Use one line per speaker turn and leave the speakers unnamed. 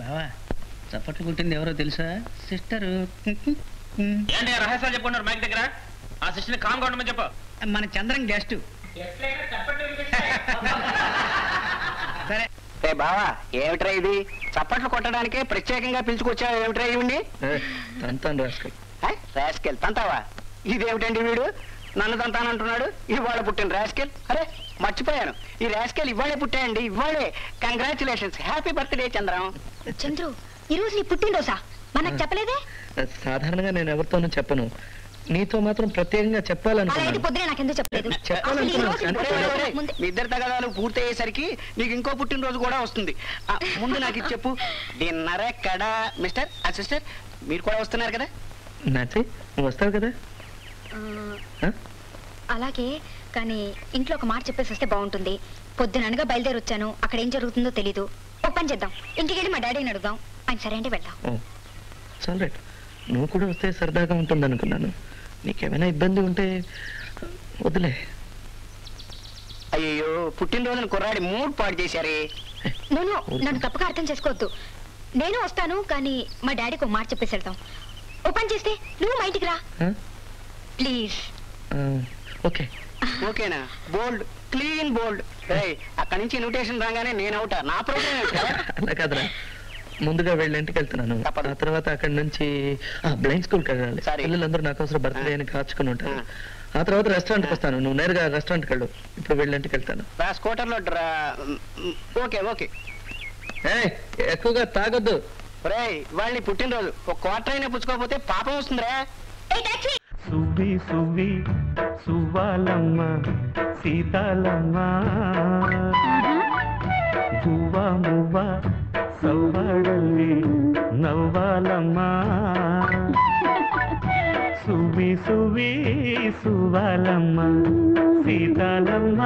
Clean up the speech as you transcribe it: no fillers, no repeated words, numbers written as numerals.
బావా చప్పట్లు కుట్టింది ఎవరో తెలుసా? సిస్టర్.
ఏంటి రహస్యాలు చెప్పుకున్నారు మైక్ దగ్గర? ఆ సిస్టర్ కామ్ కొట్టమని చెప్పు.
మన చంద్రం గెస్ట్. సరే
బావా ఏమిట్రా ఇది? చప్పట్లు కొట్టడానికే ప్రత్యేకంగా పిలుచుకొచ్చావు ఏమిట్రా ఇవ్వండి? రాస్కెల్ తంతావా? ఇదేమిటండి వీడు నన్ను తంతానంటున్నాడు. ఇవాళ పుట్టిన రాస్కెల్. అరే మర్చిపోయాను, ఈ రాస్కెల్ ఇవాళే పుట్టాయండి. ఇవాళే. Congratulations, happy birthday Chandram.
Chandru ఈ రోజు నీ పుట్టినరోజా? మనకు చెప్పలేదే?
సాధారణంగా నేను ఎవరితోనూ చెప్పను, నీతో మాత్రం ప్రత్యేకంగా చెప్పాలనుకున్నాను.
పొద్దునే నాకెందుకు చెప్పలేదు?
మీ ఇద్దరు తగాదాలు పూర్తయ్యేసరికి నీకు ఇంకో పుట్టినరోజు కూడా వస్తుంది. ముందు నాకు ఇది చెప్పు, డిన్నర్ ఎక్కడ? మిస్టర్ సిస్టర్ మీరు కూడా వస్తున్నారు కదా?
నాచి నువ్వు వస్తావు కదా?
అలాగే, కానీ ఇంట్లో ఒక మాట చెప్పేసి వస్తే బాగుంటుంది. పొద్దుననగా బయలుదేరి వచ్చాను, అక్కడ ఏం జరుగుతుందో తెలీదు. ఓ పని చేద్దాం, ఇంటికి వెళ్ళి మా డాడీని అడుగుదాం. ఆయన సరే అంటే వెళ్దాం.
చాలు రైట్, నువ్వు కూడా వస్తే సరదాగా ఉంటుంది అనుకున్నాను. నీకేమైనా ఇబ్బంది ఉంటే వదిలే.
అయ్యో పుట్టినరోజున కుర్రాడి మూడ్ పాడు చేశారే.
నన్ను తప్పగా అర్థం చేసుకోవద్దు. నేను వస్తాను, కానీ మా డాడీకి ఒక మాట చెప్పేసి వెళ్తాం. ఓ పని చేస్తే నువ్వు మా ఇంటికి రా ప్లీజ్.
ఓకే
ఓకేనా? బోల్డ్, క్లీన్ బోల్డ్. అక్కడి నుంచి ఇన్విటేషన్ రాగానే నేను అవుతా. నా ప్రోగ్రామ్
అలా కాదురా, ముందుగా వెళ్ళి ఇంటికి వెళ్తున్నాను. ఆ తర్వాత అక్కడి నుంచి బ్లైండ్ స్కూల్కి వెళ్ళాలి. పిల్లలందరూ నా కోసం బర్త్డే అని కాచుకుని ఉంటారు. ఆ తర్వాత రెస్టారెంట్కి వస్తాను, నువ్వు నేరుగా రెస్టారెంట్కి వెళ్ళు. ఇప్పుడు వెళ్ళి ఇంటికి వెళ్తాను.
స్కూటర్లో. Okay okay.
ఎక్కువగా తాగొద్దు.
వాళ్ళని పుట్టినరోజు ఒక క్వార్టర్ అయినా పుచ్చుకోకపోతే పాపం వస్తుందిరా.
సువ్వి సువ్వి సువ్వాలమ్మ సీతాలమ్మ, గువ్వ మువ్వ సవ్వాడల్లి నవ్వాలమ్మ. సువ్వి సువ్వి సువ్వాలమ్మ సీతాలమ్మ,